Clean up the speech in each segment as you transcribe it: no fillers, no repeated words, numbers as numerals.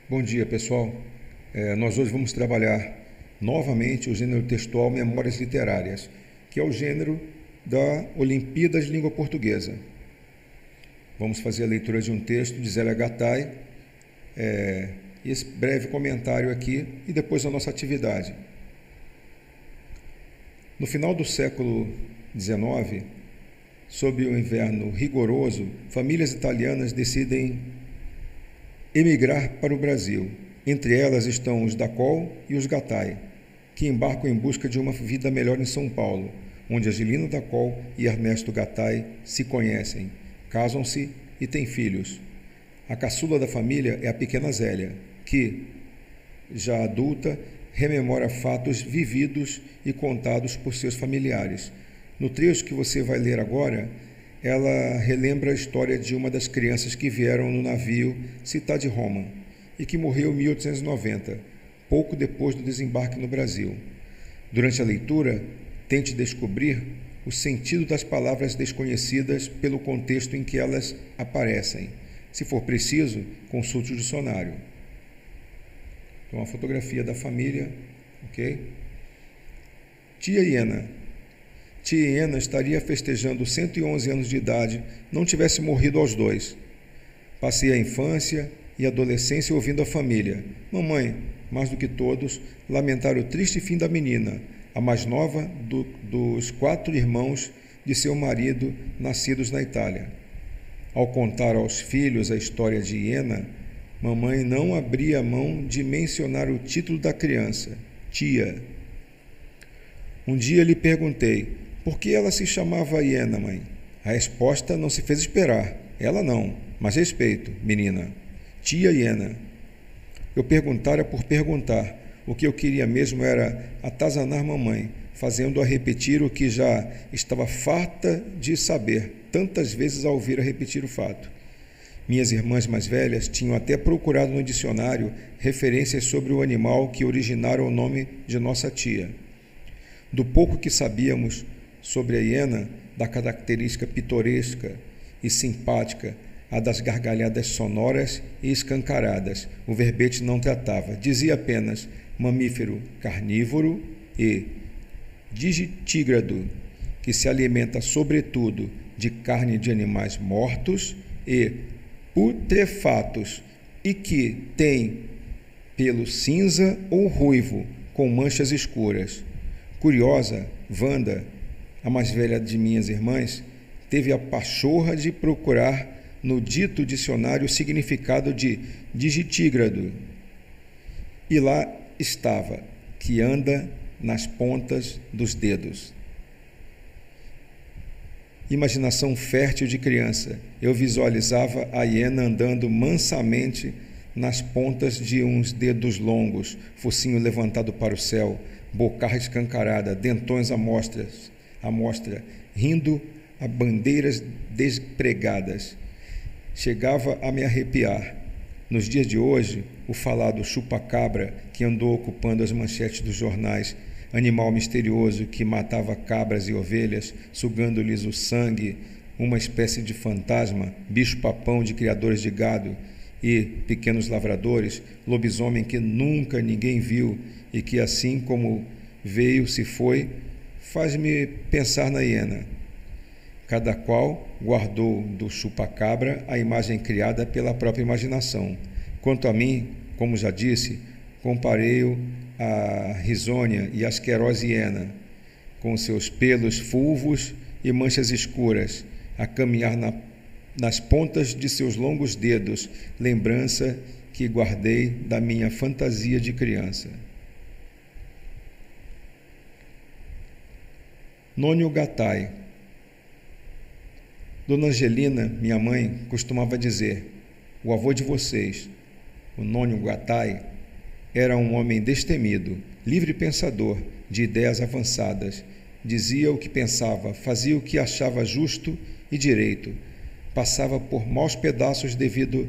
Bom dia, pessoal. Nós hoje vamos trabalhar novamente o gênero textual Memórias Literárias, que é o gênero da Olimpíada de Língua Portuguesa. Vamos fazer a leitura de um texto de Zélia Gattai, esse breve comentário aqui e depois a nossa atividade. No final do século XIX, sob o inverno rigoroso, famílias italianas decidem emigrar para o Brasil. Entre elas estão os D'Acol e os Gattai, que embarcam em busca de uma vida melhor em São Paulo, onde Angelina D'Acol e Ernesto Gattai se conhecem, casam-se e têm filhos. A caçula da família é a pequena Zélia, que, já adulta, rememora fatos vividos e contados por seus familiares. No trecho que você vai ler agora, ela relembra a história de uma das crianças que vieram no navio Cidade Roma e que morreu em 1890, pouco depois do desembarque no Brasil. Durante a leitura, tente descobrir o sentido das palavras desconhecidas pelo contexto em que elas aparecem. Se for preciso, consulte o dicionário. Então, a fotografia da família, ok? Tia Iena. Tia Iena estaria festejando 111 anos de idade, não tivesse morrido aos 2. Passei a infância e a adolescência ouvindo a família, mamãe, mais do que todos, lamentar o triste fim da menina, a mais nova dos 4 irmãos de seu marido, nascidos na Itália. Ao contar aos filhos a história de Iena, mamãe não abria mão de mencionar o título da criança, Tia. Um dia lhe perguntei, por que ela se chamava Iena, mãe? A resposta não se fez esperar. Ela não, mas respeito, menina. Tia Iena. Eu perguntara por perguntar. O que eu queria mesmo era atazanar mamãe, fazendo-a repetir o que já estava farta de saber, tantas vezes ao ouvir a repetir o fato. Minhas irmãs mais velhas tinham até procurado no dicionário referências sobre o animal que originara o nome de nossa tia. Do pouco que sabíamos sobre a hiena, da característica pitoresca e simpática, a das gargalhadas sonoras e escancaradas, o verbete não tratava. Dizia apenas mamífero carnívoro e digitígrado, que se alimenta sobretudo de carne de animais mortos e putrefatos e que tem pelo cinza ou ruivo com manchas escuras. Curiosa, Wanda, a mais velha de minhas irmãs, teve a pachorra de procurar no dito dicionário o significado de digitígrado. E lá estava, que anda nas pontas dos dedos. Imaginação fértil de criança, eu visualizava a hiena andando mansamente nas pontas de uns dedos longos, focinho levantado para o céu, bocarra escancarada, dentões à mostra, rindo a bandeiras despregadas. Chegava a me arrepiar. Nos dias de hoje, o falado chupa-cabra, que andou ocupando as manchetes dos jornais, animal misterioso que matava cabras e ovelhas, sugando-lhes o sangue, uma espécie de fantasma, bicho-papão de criadores de gado e pequenos lavradores, lobisomem que nunca ninguém viu e que, assim como veio, se foi, faz-me pensar na hiena. Cada qual guardou do chupa-cabra a imagem criada pela própria imaginação. Quanto a mim, como já disse, comparei-o à risônia e asquerosa hiena, com seus pelos fulvos e manchas escuras, a caminhar nas pontas de seus longos dedos, lembrança que guardei da minha fantasia de criança. Nônio Gattai. Dona Angelina, minha mãe, costumava dizer, o avô de vocês, o Nônio Gattai, era um homem destemido, livre pensador, de ideias avançadas. Dizia o que pensava, fazia o que achava justo e direito. Passava por maus pedaços devido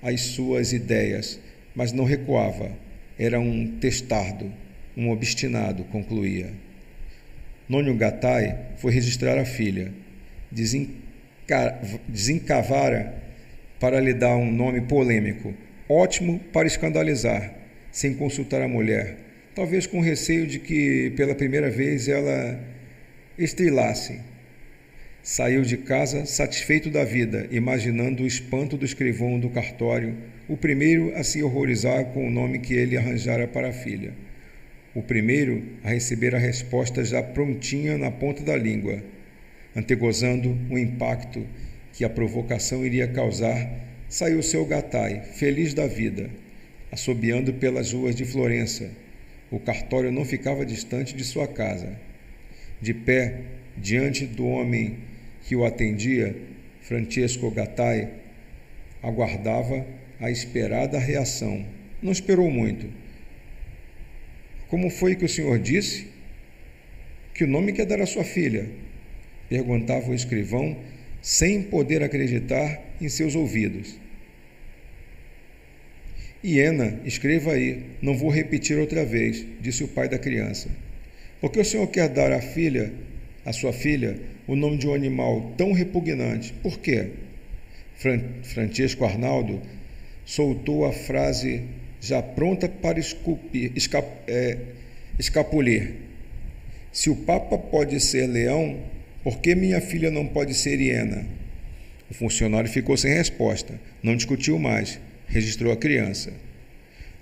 às suas ideias, mas não recuava. Era um testardo, um obstinado, concluía. Nônio Gattai foi registrar a filha. Desencavara para lhe dar um nome polêmico, ótimo para escandalizar, sem consultar a mulher, talvez com receio de que pela primeira vez ela estrilasse. Saiu de casa satisfeito da vida, imaginando o espanto do escrivão do cartório, o primeiro a se horrorizar com o nome que ele arranjara para a filha. O primeiro a receber a resposta já prontinha na ponta da língua, antegozando o impacto que a provocação iria causar, saiu seu Gatai, feliz da vida, assobiando pelas ruas de Florença. O cartório não ficava distante de sua casa. De pé, diante do homem que o atendia, Francesco Gatai aguardava a esperada reação. Não esperou muito. Como foi que o senhor disse? Que nome quer dar à sua filha? Perguntava o escrivão, sem poder acreditar em seus ouvidos. Hiena, escreva aí, não vou repetir outra vez, disse o pai da criança. Por que o senhor quer dar à sua filha, o nome de um animal tão repugnante? Por quê? Francesco Arnaldo soltou a frase já pronta para escapulir. Se o Papa pode ser leão, por que minha filha não pode ser hiena? O funcionário ficou sem resposta, não discutiu mais, registrou a criança.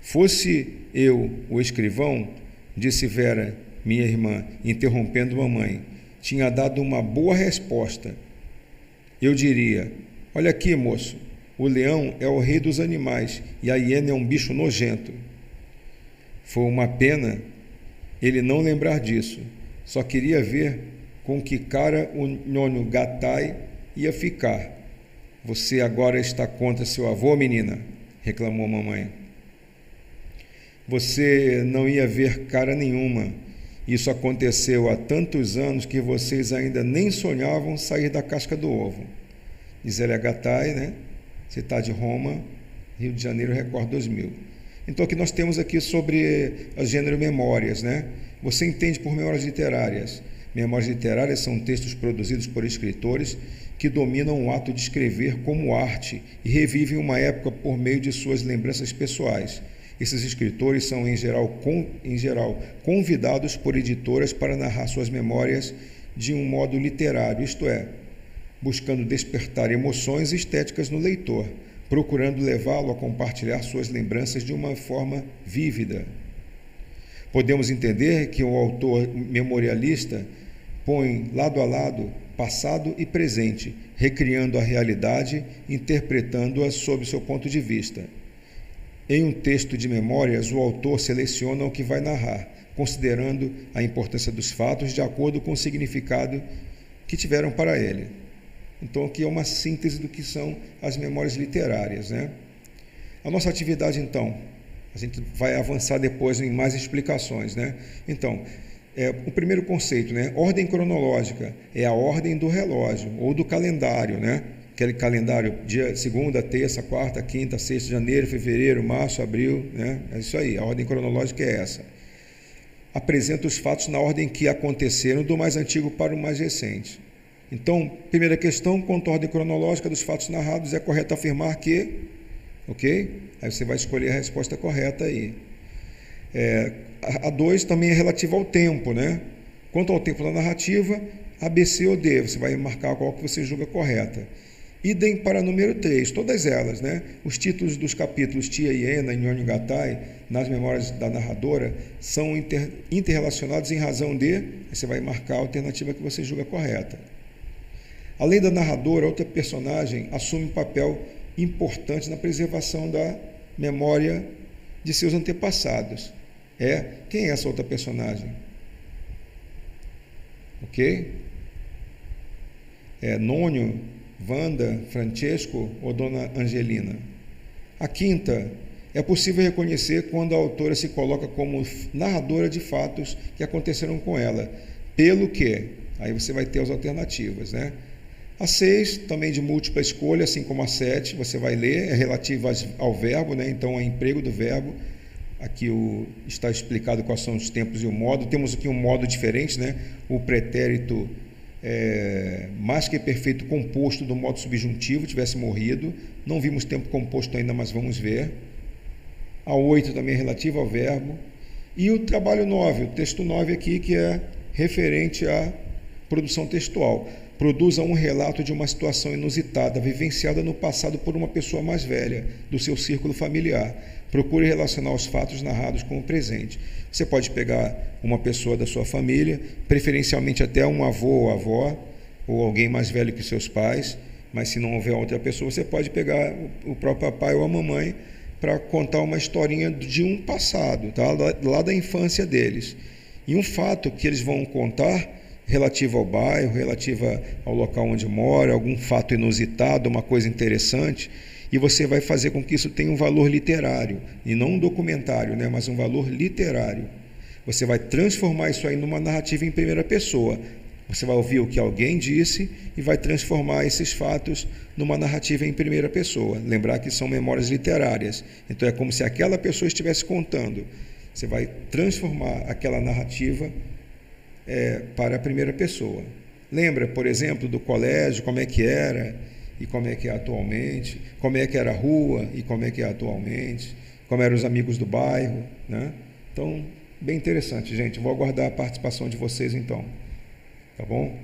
Fosse eu o escrivão, disse Vera, minha irmã, interrompendo mamãe, tinha dado uma boa resposta. Eu diria, olha aqui, moço, o leão é o rei dos animais e a hiena é um bicho nojento. Foi uma pena ele não lembrar disso. Só queria ver com que cara o Nhonho Gatai ia ficar. Você agora está contra seu avô, menina? Reclamou a mamãe. Você não ia ver cara nenhuma. Isso aconteceu há tantos anos que vocês ainda nem sonhavam sair da casca do ovo. Zélia Gatai, né? Cidade de Roma, Rio de Janeiro, Record 2000. Então, aqui nós temos aqui sobre o gênero memórias, né? Você entende por memórias literárias. Memórias literárias são textos produzidos por escritores que dominam o ato de escrever como arte e revivem uma época por meio de suas lembranças pessoais. Esses escritores são, em geral, convidados por editoras para narrar suas memórias de um modo literário, isto é, buscando despertar emoções estéticas no leitor, procurando levá-lo a compartilhar suas lembranças de uma forma vívida. Podemos entender que o autor memorialista põe lado a lado passado e presente, recriando a realidade, interpretando-a sob seu ponto de vista. Em um texto de memórias, o autor seleciona o que vai narrar, considerando a importância dos fatos de acordo com o significado que tiveram para ele. Então, aqui é uma síntese do que são as memórias literárias, né? A nossa atividade, então, a gente vai avançar depois em mais explicações, né? Então, o primeiro conceito, né? Ordem cronológica é a ordem do relógio ou do calendário, né? Aquele calendário, dia segunda, terça, quarta, quinta, sexta, janeiro, fevereiro, março, abril, né? É isso aí, a ordem cronológica é essa. Apresenta os fatos na ordem que aconteceram, do mais antigo para o mais recente. Então, primeira questão, quanto à ordem cronológica dos fatos narrados, é correto afirmar que, ok? Aí você vai escolher a resposta correta aí. A 2 também é relativa ao tempo, né? Quanto ao tempo da narrativa, A, B, C ou D, você vai marcar qual que você julga correta. Idem para número 3, todas elas, né? Os títulos dos capítulos Tia Hiena e Nhonho Gatai, nas memórias da narradora, são interrelacionados em razão de, você vai marcar a alternativa que você julga correta. Além da narradora, outra personagem assume um papel importante na preservação da memória de seus antepassados. Quem é essa outra personagem? Ok? Nônio, Wanda, Francesco ou Dona Angelina? A quinta, é possível reconhecer quando a autora se coloca como narradora de fatos que aconteceram com ela. Pelo que? Aí você vai ter as alternativas, né? A 6, também de múltipla escolha, assim como a 7, você vai ler, é relativa ao verbo, né? Então, é emprego do verbo. Aqui está explicado quais são os tempos e o modo. Temos aqui um modo diferente, né? O pretérito mais que perfeito composto do modo subjuntivo, tivesse morrido. Não vimos tempo composto ainda, mas vamos ver. A 8 também é relativa ao verbo. E o trabalho 9, o texto 9 aqui, que é referente à produção textual. Produza um relato de uma situação inusitada, vivenciada no passado por uma pessoa mais velha, do seu círculo familiar. Procure relacionar os fatos narrados com o presente. Você pode pegar uma pessoa da sua família, preferencialmente até um avô ou avó, ou alguém mais velho que seus pais, mas se não houver outra pessoa, você pode pegar o próprio papai ou a mamãe para contar uma historinha de um passado, tá? Lá da infância deles. E um fato que eles vão contar relativo ao bairro, relativo ao local onde mora, algum fato inusitado, uma coisa interessante, e você vai fazer com que isso tenha um valor literário, e não um documentário, né, mas um valor literário. Você vai transformar isso aí numa narrativa em primeira pessoa. Você vai ouvir o que alguém disse e vai transformar esses fatos numa narrativa em primeira pessoa. Lembrar que são memórias literárias. Então é como se aquela pessoa estivesse contando. Você vai transformar aquela narrativa para a primeira pessoa. Lembra, por exemplo, do colégio, como é que era e como é que é atualmente, como é que era a rua e como é que é atualmente, como eram os amigos do bairro, né? Então, bem interessante, gente. Vou aguardar a participação de vocês então. Tá bom?